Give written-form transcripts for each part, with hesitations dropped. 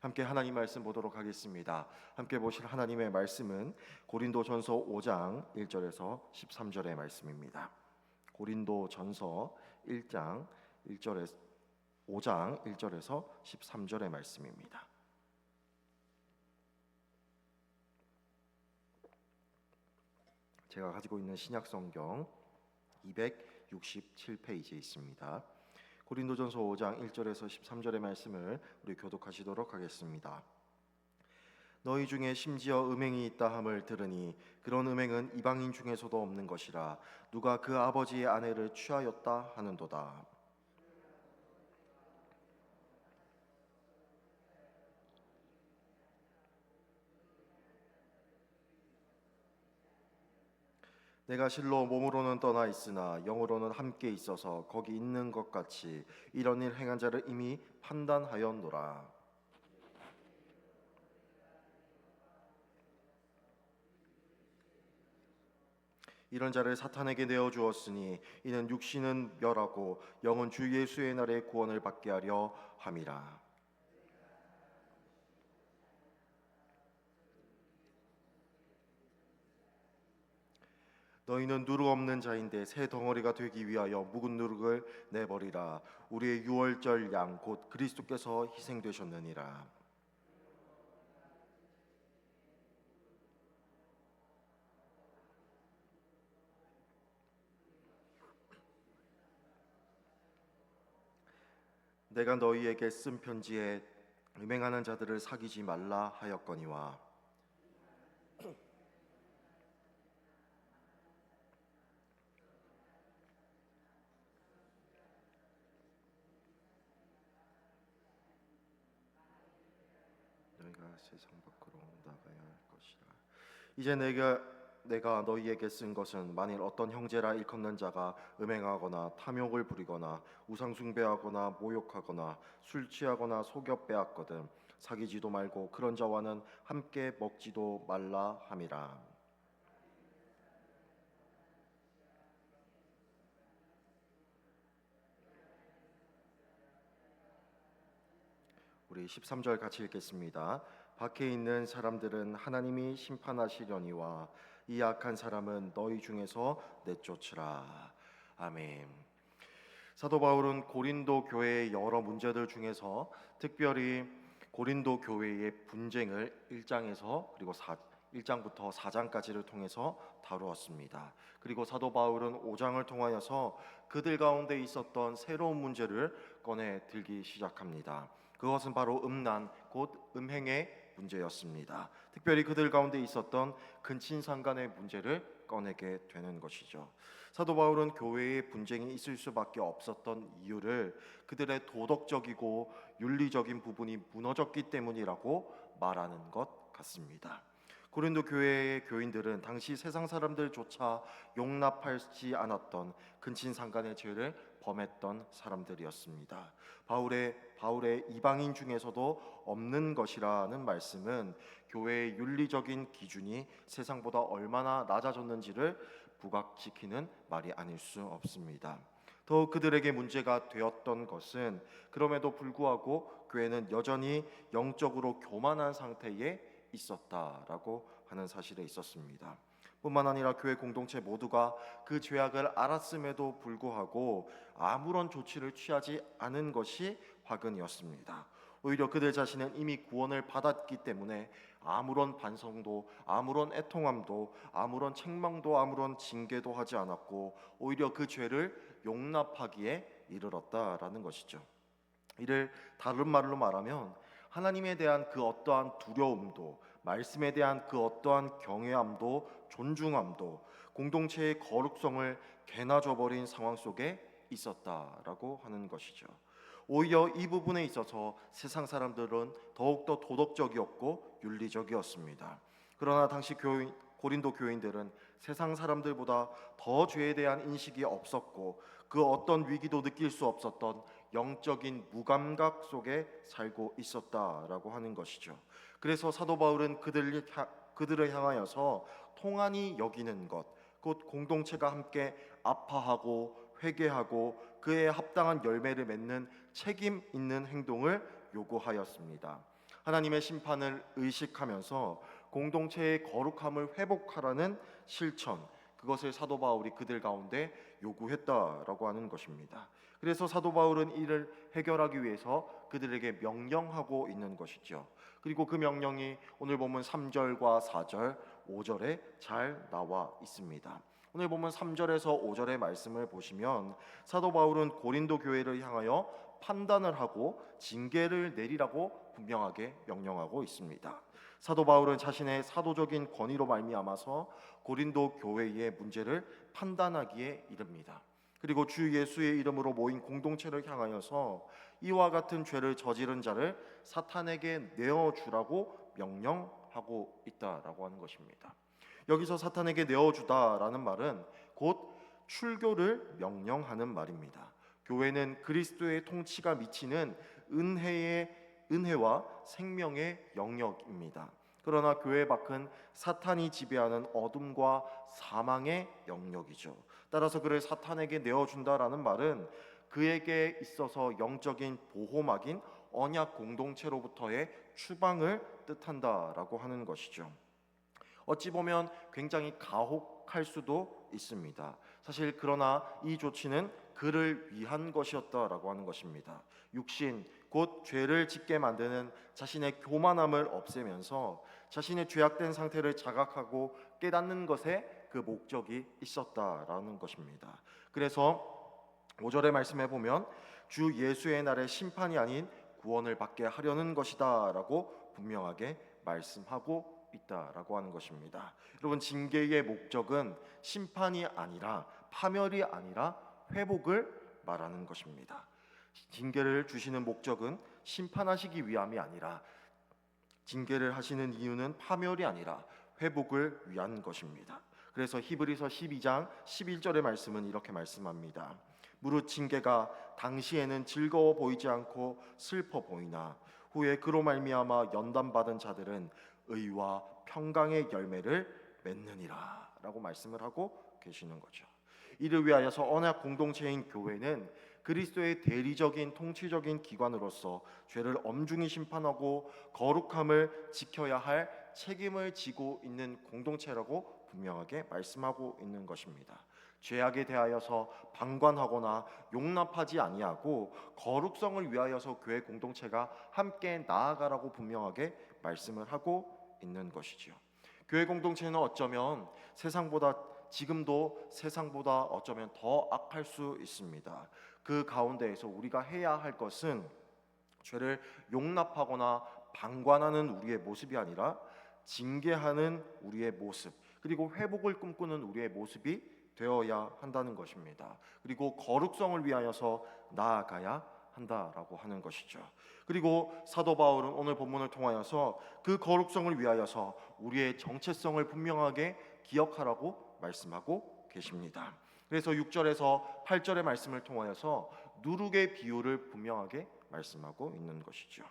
함께 하나님 말씀 보도록 하겠습니다. 함께 보실 하나님의 말씀은 고린도전서 5장 1절에서 13절의 말씀입니다. 고린도전서 1장 1절에서 5장 1절에서 13절의 말씀입니다. 제가 가지고 있는 신약성경 267페이지에 있습니다. 고린도전서 5장 1절에서 13절의 말씀을 우리 교독하시도록 하겠습니다. 너희 중에 심지어 음행이 있다 함을 들으니 그런 음행은 이방인 중에서도 없는 것이라 누가 그 아버지의 아내를 취하였다 하는도다. 내가 실로 몸으로는 떠나 있으나 영으로는 함께 있어서 거기 있는 것 같이 이런 일 행한 자를 이미 판단하였노라. 이런 자를 사탄에게 내어 주었으니 이는 육신은 멸하고 영은 주 예수의 날에 구원을 받게 하려 함이라. 너희는 누룩 없는 자인데 새 덩어리가 되기 위하여 묵은 누룩을 내버리라. 우리의 유월절 양 곧 그리스도께서 희생되셨느니라. 내가 너희에게 쓴 편지에 음행하는 자들을 사귀지 말라 하였거니와 너희가 세상 밖으로 나가야 할 것이라. 이제 내가 너희에게 쓴 것은 만일 어떤 형제라 일컫는 자가 음행하거나 탐욕을 부리거나 우상 숭배하거나 모욕하거나 술 취하거나 속여 빼앗거든 사귀지도 말고 그런 자와는 함께 먹지도 말라 함이라. 우리 13절 같이 읽겠습니다. 밖에 있는 사람들은 하나님이 심판하시려니와 이 악한 사람은 너희 중에서 내쫓으라. 아멘. 사도 바울은 고린도 교회의 여러 문제들 중에서 특별히 고린도 교회의 분쟁을 1장에서 그리고 1장부터 4장까지를 통해서 다루었습니다. 그리고 사도 바울은 5장을 통하여서 그들 가운데 있었던 새로운 문제를 꺼내 들기 시작합니다. 그것은 바로 음란, 곧 음행의 문제였습니다. 특별히 그들 가운데 있었던 근친상간의 문제를 꺼내게 되는 것이죠. 사도 바울은 교회에 분쟁이 있을 수밖에 없었던 이유를 그들의 도덕적이고 윤리적인 부분이 무너졌기 때문이라고 말하는 것 같습니다. 고린도 교회의 교인들은 당시 세상 사람들조차 용납하지 않았던 근친상간의 죄를 범했던 사람들이었습니다. 바울의 이방인 중에서도 없는 것이라는 말씀은 교회의 윤리적인 기준이 세상보다 얼마나 낮아졌는지를 부각시키는 말이 아닐 수 없습니다. 더욱 그들에게 문제가 되었던 것은 그럼에도 불구하고 교회는 여전히 영적으로 교만한 상태에 있었다라고 하는 사실에 있었습니다. 뿐만 아니라 교회 공동체 모두가 그 죄악을 알았음에도 불구하고 아무런 조치를 취하지 않은 것이 화근이었습니다. 오히려 그들 자신은 이미 구원을 받았기 때문에 아무런 반성도, 아무런 애통함도, 아무런 책망도, 아무런 징계도 하지 않았고 오히려 그 죄를 용납하기에 이르렀다라는 것이죠. 이를 다른 말로 말하면 하나님에 대한 그 어떠한 두려움도, 말씀에 대한 그 어떠한 경외함도, 존중함도 공동체의 거룩성을 개나 줘버린 상황 속에 있었다라고 하는 것이죠. 오히려 이 부분에 있어서 세상 사람들은 더욱더 도덕적이었고 윤리적이었습니다. 그러나 당시 고린도 교인들은 세상 사람들보다 더 죄에 대한 인식이 없었고 그 어떤 위기도 느낄 수 없었던 영적인 무감각 속에 살고 있었다라고 하는 것이죠. 그래서 사도 바울은 그들을 향하여서 통한이 여기는 것, 곧 공동체가 함께 아파하고 회개하고 그에 합당한 열매를 맺는 책임 있는 행동을 요구하였습니다. 하나님의 심판을 의식하면서 공동체의 거룩함을 회복하라는 실천, 그것을 사도 바울이 그들 가운데 요구했다라고 하는 것입니다. 그래서 사도 바울은 이를 해결하기 위해서 그들에게 명령하고 있는 것이죠. 그리고 그 명령이 오늘 보면 3절과 4절, 5절에 잘 나와 있습니다. 오늘 보면 3절에서 5절의 말씀을 보시면 사도 바울은 고린도 교회를 향하여 판단을 하고 징계를 내리라고 분명하게 명령하고 있습니다. 사도 바울은 자신의 사도적인 권위로 말미암아서 고린도 교회의 문제를 판단하기에 이릅니다. 그리고 주 예수의 이름으로 모인 공동체를 향하여서 이와 같은 죄를 저지른 자를 사탄에게 내어주라고 명령하고 있다라고 하는 것입니다. 여기서 사탄에게 내어주다라는 말은 곧 출교를 명령하는 말입니다. 교회는 그리스도의 통치가 미치는 은혜와 생명의 영역입니다. 그러나 교회 밖은 사탄이 지배하는 어둠과 사망의 영역이죠. 따라서 그를 사탄에게 내어준다라는 말은 그에게 있어서 영적인 보호막인 언약 공동체로부터의 추방을 뜻한다라고 하는 것이죠. 어찌 보면 굉장히 가혹할 수도 있습니다. 사실 그러나 이 조치는 그를 위한 것이었다라고 하는 것입니다. 육신 곧 죄를 짓게 만드는 자신의 교만함을 없애면서 자신의 죄악된 상태를 자각하고 깨닫는 것에 그 목적이 있었다라는 것입니다. 그래서 5절의 말씀에 보면 주 예수의 날에 심판이 아닌 구원을 받게 하려는 것이다라고 분명하게 말씀하고 있다라고 하는 것입니다. 여러분, 징계의 목적은 심판이 아니라 파멸이 아니라 회복을 말하는 것입니다. 징계를 주시는 목적은 심판하시기 위함이 아니라, 징계를 하시는 이유는 파멸이 아니라 회복을 위한 것입니다. 그래서 히브리서 12장 11절의 말씀은 이렇게 말씀합니다. 무릇 징계가 당시에는 즐거워 보이지 않고 슬퍼 보이나 후에 그로 말미암아 연단받은 자들은 의와 평강의 열매를 맺느니라 라고 말씀을 하고 계시는 거죠. 이를 위하여서 언약 공동체인 교회는 그리스도의 대리적인 통치적인 기관으로서 죄를 엄중히 심판하고 거룩함을 지켜야 할 책임을 지고 있는 공동체라고 분명하게 말씀하고 있는 것입니다. 죄악에 대하여서 방관하거나 용납하지 아니하고 거룩성을 위하여서 교회 공동체가 함께 나아가라고 분명하게 말씀을 하고 있는 것이지요. 교회 공동체는 어쩌면 지금도 세상보다 어쩌면 더 악할 수 있습니다. 그 가운데에서 우리가 해야 할 것은 죄를 용납하거나 방관하는 우리의 모습이 아니라 징계하는 우리의 모습, 그리고 회복을 꿈꾸는 우리의 모습이 되어야 한다는 것입니다. 그리고 거룩성을 위하여서 나아가야 한다라고 하는 것이죠. 그리고 사도 바울은 오늘 본문을 통하여서 그 거룩성을 위하여서 우리의 정체성을 분명하게 기억하라고 말씀하고 계십니다. 그래서 6절에서 8절의 말씀을 통하여서 누룩의 비유를 분명하게 말씀하고 있는 것이죠.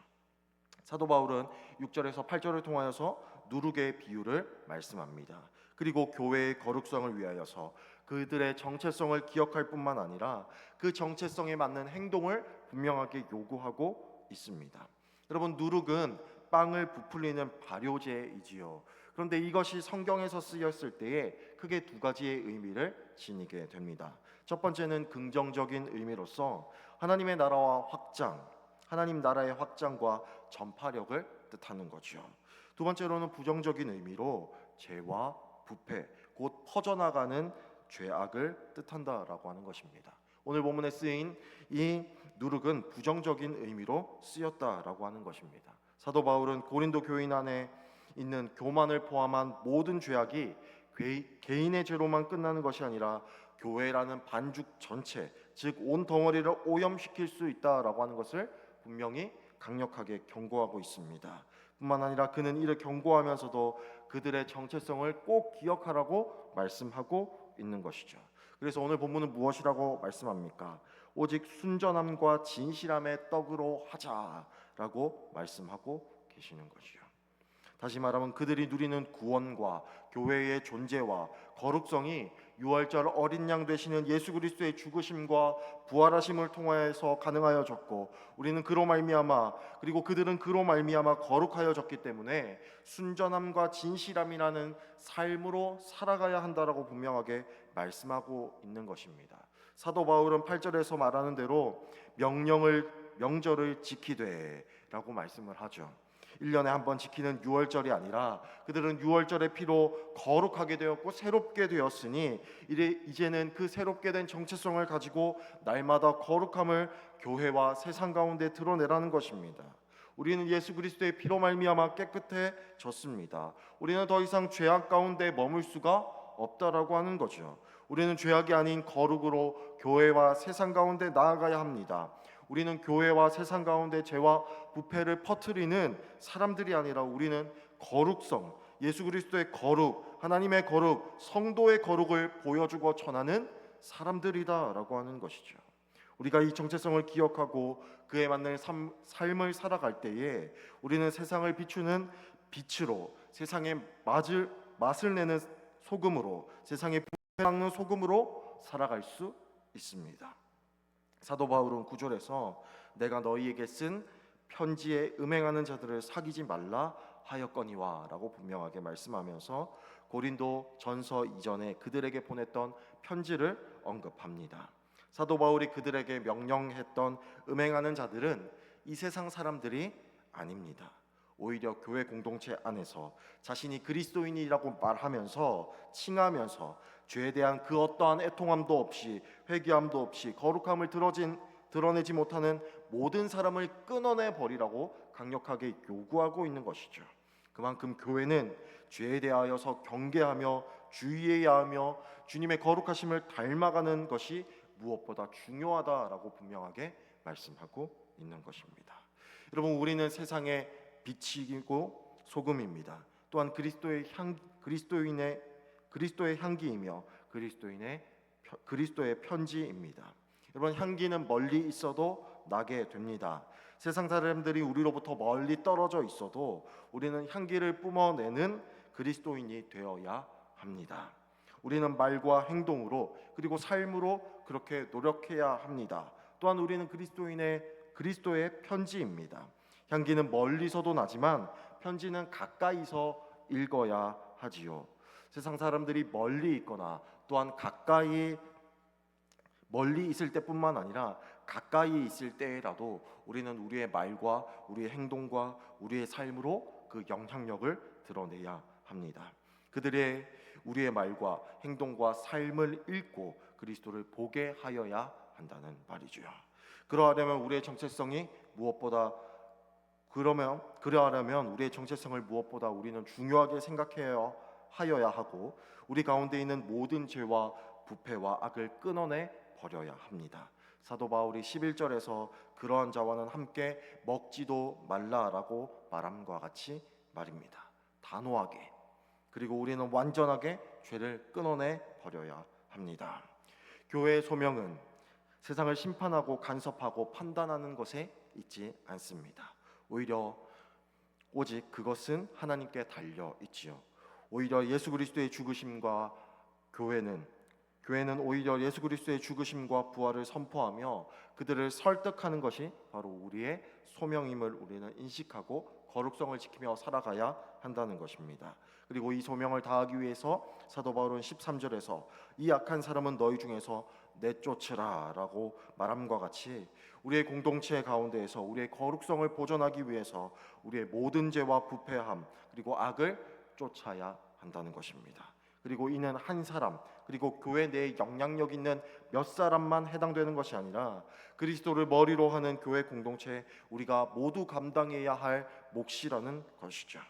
사도 바울은 6절에서 8절을 통하여서 누룩의 비유를 말씀합니다. 그리고 교회의 거룩성을 위하여서 그들의 정체성을 기억할 뿐만 아니라 그 정체성에 맞는 행동을 분명하게 요구하고 있습니다. 여러분, 누룩은 빵을 부풀리는 발효제이지요. 그런데 이것이 성경에서 쓰였을 때에 크게 두 가지의 의미를 지니게 됩니다. 첫 번째는 긍정적인 의미로서 하나님의 나라와 확장, 하나님 나라의 확장과 전파력을 뜻하는 거죠. 두 번째로는 부정적인 의미로 죄와 부패, 곧 퍼져나가는 죄악을 뜻한다라고 하는 것입니다. 오늘 본문에 쓰인 이 누룩은 부정적인 의미로 쓰였다라고 하는 것입니다. 사도 바울은 고린도 교인 안에 있는 교만을 포함한 모든 죄악이 개인의 죄로만 끝나는 것이 아니라 교회라는 반죽 전체, 즉 온 덩어리를 오염시킬 수 있다라고 하는 것을 분명히 강력하게 경고하고 있습니다. 뿐만 아니라 그는 이를 경고하면서도 그들의 정체성을 꼭 기억하라고 말씀하고 있는 것이죠. 그래서 오늘 본문은 무엇이라고 말씀합니까? 오직 순전함과 진실함의 떡으로 하자라고 말씀하고 계시는 것이죠. 다시 말하면 그들이 누리는 구원과 교회의 존재와 거룩성이 유월절 어린 양 되시는 예수 그리스도의 죽으심과 부활하심을 통하여서 가능하여졌고, 우리는 그로 말미암아, 그리고 그들은 그로 말미암아 거룩하여졌기 때문에 순전함과 진실함이라는 삶으로 살아가야 한다라고 분명하게 말씀하고 있는 것입니다. 사도 바울은 8절에서 말하는 대로 명절을 지키되라고 말씀을 하죠. 1년에 한 번 지키는 유월절이 아니라 그들은 유월절의 피로 거룩하게 되었고 새롭게 되었으니 이제는 그 새롭게 된 정체성을 가지고 날마다 거룩함을 교회와 세상 가운데 드러내라는 것입니다. 우리는 예수 그리스도의 피로 말미암아 깨끗해졌습니다. 우리는 더 이상 죄악 가운데 머물 수가 없다라고 하는 거죠. 우리는 죄악이 아닌 거룩으로 교회와 세상 가운데 나아가야 합니다. 우리는 교회와 세상 가운데 죄와 부패를 퍼뜨리는 사람들이 아니라 우리는 거룩성, 예수 그리스도의 거룩, 하나님의 거룩, 성도의 거룩을 보여주고 전하는 사람들이다라고 하는 것이죠. 우리가 이 정체성을 기억하고 그에 맞는 삶을 살아갈 때에 우리는 세상을 비추는 빛으로, 세상에 맛을 내는 소금으로, 세상에 불을 닦는 소금으로 살아갈 수 있습니다. 사도 바울은 9절에서 내가 너희에게 쓴 편지에 음행하는 자들을 사귀지 말라 하였거니와 라고 분명하게 말씀하면서 고린도 전서 이전에 그들에게 보냈던 편지를 언급합니다. 사도 바울이 그들에게 명령했던 음행하는 자들은 이 세상 사람들이 아닙니다. 오히려 교회 공동체 안에서 자신이 그리스도인이라고 말하면서 칭하면서 죄에 대한 그 어떠한 애통함도 없이 회개함도 없이 거룩함을 드러내지 못하는 모든 사람을 끊어내 버리라고 강력하게 요구하고 있는 것이죠. 그만큼 교회는 죄에 대하여서 경계하며 주의해야 하며 주님의 거룩하심을 닮아가는 것이 무엇보다 중요하다라고 분명하게 말씀하고 있는 것입니다. 여러분, 우리는 세상의 빛이고 소금입니다. 또한 그리스도의 향기이며 그리스도의 편지입니다. 여러분, 향기는 멀리 있어도 나게 됩니다. 세상 사람들이 우리로부터 멀리 떨어져 있어도 우리는 향기를 뿜어내는 그리스도인이 되어야 합니다. 우리는 말과 행동으로 그리고 삶으로 그렇게 노력해야 합니다. 또한 우리는 그리스도의 편지입니다. 향기는 멀리서도 나지만 편지는 가까이서 읽어야 하지요. 세상 사람들이 멀리 있거나 또한 멀리 있을 때뿐만 아니라 가까이 있을 때라도 우리는 우리의 말과 우리의 행동과 우리의 삶으로 그 영향력을 드러내야 합니다. 그들의 우리의 말과 행동과 삶을 읽고 그리스도를 보게 하여야 한다는 말이죠. 그러하려면 우리의 정체성을 무엇보다 우리는 중요하게 생각하여야 하고 우리 가운데 있는 모든 죄와 부패와 악을 끊어내 버려야 합니다. 사도 바울이 11절에서 그러한 자와는 함께 먹지도 말라라고 말함과 같이 말입니다. 단호하게, 그리고 우리는 완전하게 죄를 끊어내 버려야 합니다. 교회의 소명은 세상을 심판하고 간섭하고 판단하는 것에 있지 않습니다. 오직 그것은 하나님께 달려 있지요. 오히려 예수 그리스도의 죽으심과 교회는 오히려 예수 그리스도의 죽으심과 부활을 선포하며 그들을 설득하는 것이 바로 우리의 소명임을 우리는 인식하고 거룩성을 지키며 살아가야 한다는 것입니다. 그리고 이 소명을 다하기 위해서 사도 바울은 13절에서 이 악한 사람은 너희 중에서 내쫓으라 라고 말함과 같이 우리의 공동체 가운데에서 우리의 거룩성을 보존하기 위해서 우리의 모든 죄와 부패함 그리고 악을 쫓아야 한다는 것입니다. 그리고 이는 한 사람 그리고 교회 내에 영향력 있는 몇 사람만 해당되는 것이 아니라 그리스도를 머리로 하는 교회 공동체에 우리가 모두 감당해야 할 몫이라는 것이죠.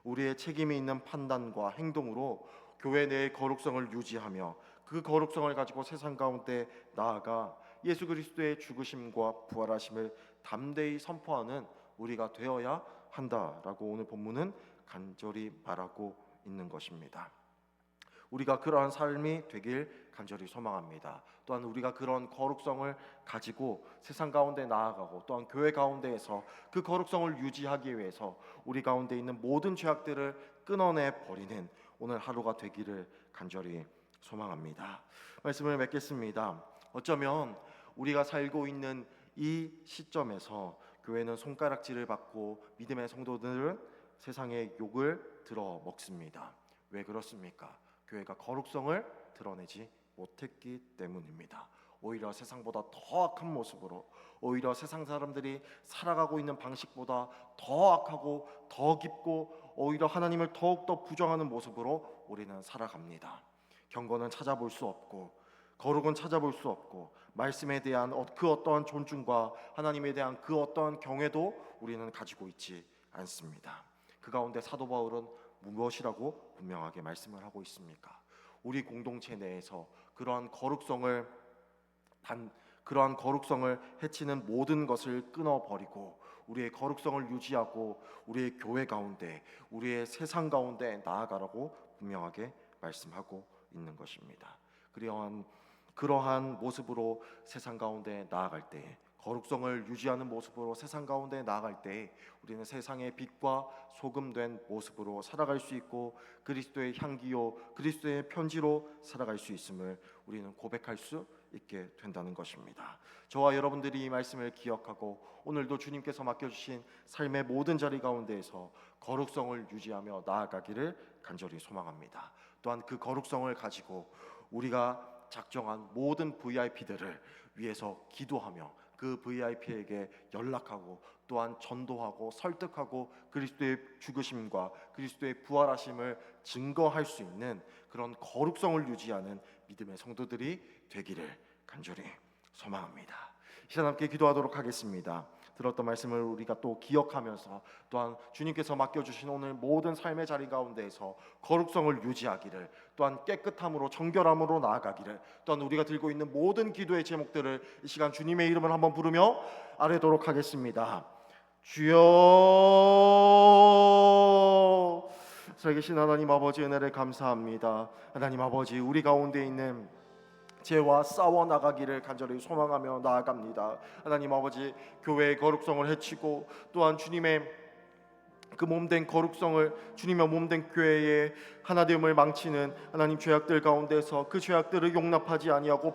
우리의 책임이 있는 판단과 행동으로 교회 내의 거룩성을 유지하며 그 거룩성을 가지고 세상 가운데 나아가 예수 그리스도의 죽으심과 부활하심을 담대히 선포하는 우리가 되어야 한다라고 오늘 본문은 간절히 말하고 있는 것입니다. 우리가 그러한 삶이 되길 간절히 소망합니다. 또한 우리가 그런 거룩성을 가지고 세상 가운데 나아가고 또한 교회 가운데에서 그 거룩성을 유지하기 위해서 우리 가운데 있는 모든 죄악들을 끊어내 버리는 오늘 하루가 되기를 간절히 소망합니다. 말씀을 맺겠습니다. 어쩌면 우리가 살고 있는 이 시점에서 교회는 손가락질을 받고 믿음의 성도들은 세상의 욕을 들어 먹습니다. 왜 그렇습니까? 교회가 거룩성을 드러내지 못했기 때문입니다. 오히려 세상보다 더 악한 모습으로, 오히려 세상 사람들이 살아가고 있는 방식보다 더 악하고 더 깊고 오히려 하나님을 더욱더 부정하는 모습으로 우리는 살아갑니다. 경건은 찾아볼 수 없고 거룩은 찾아볼 수 없고 말씀에 대한 그 어떠한 존중과 하나님에 대한 그 어떠한 경외도 우리는 가지고 있지 않습니다. 그 가운데 사도 바울은 무엇이라고 분명하게 말씀을 하고 있습니까? 우리 공동체 내에서 그러한 거룩성을 해치는 모든 것을 끊어버리고 우리의 거룩성을 유지하고 우리의 교회 가운데, 우리의 세상 가운데 나아가라고 분명하게 말씀하고 있는 것입니다. 그러한 모습으로 세상 가운데 나아갈 때, 거룩성을 유지하는 모습으로 세상 가운데 나아갈 때 우리는 세상의 빛과 소금된 모습으로 살아갈 수 있고 그리스도의 향기요 그리스도의 편지로 살아갈 수 있음을 우리는 고백할 수 있게 된다는 것입니다. 저와 여러분들이 이 말씀을 기억하고 오늘도 주님께서 맡겨주신 삶의 모든 자리 가운데에서 거룩성을 유지하며 나아가기를 간절히 소망합니다. 또한 그 거룩성을 가지고 우리가 작정한 모든 VIP들을 위해서 기도하며 그 VIP에게 연락하고 또한 전도하고 설득하고 그리스도의 죽으심과 그리스도의 부활하심을 증거할 수 있는 그런 거룩성을 유지하는 믿음의 성도들이 되기를 간절히 소망합니다. 이 시간 함께 기도하도록 하겠습니다. 들었던 말씀을 우리가 또 기억하면서 또한 주님께서 맡겨주신 오늘 모든 삶의 자리 가운데에서 거룩성을 유지하기를, 또한 깨끗함으로 정결함으로 나아가기를, 또한 우리가 들고 있는 모든 기도의 제목들을 이 시간 주님의 이름을 한번 부르며 아뢰도록 하겠습니다. 주여, 살아계신 하나님 아버지 은혜를 감사합니다. 하나님 아버지, 우리 가운데 있는 죄와 싸워 나가기를 간절히 소망하며 나아갑니다. 하나님 아버지, 교회의 거룩성을 해치고 또한 주님의 그 몸된 거룩성을, 주님의 몸된 교회의 하나됨을 망치는 하나님 죄악들 가운데서 그 죄악들을 용납하지 아니하고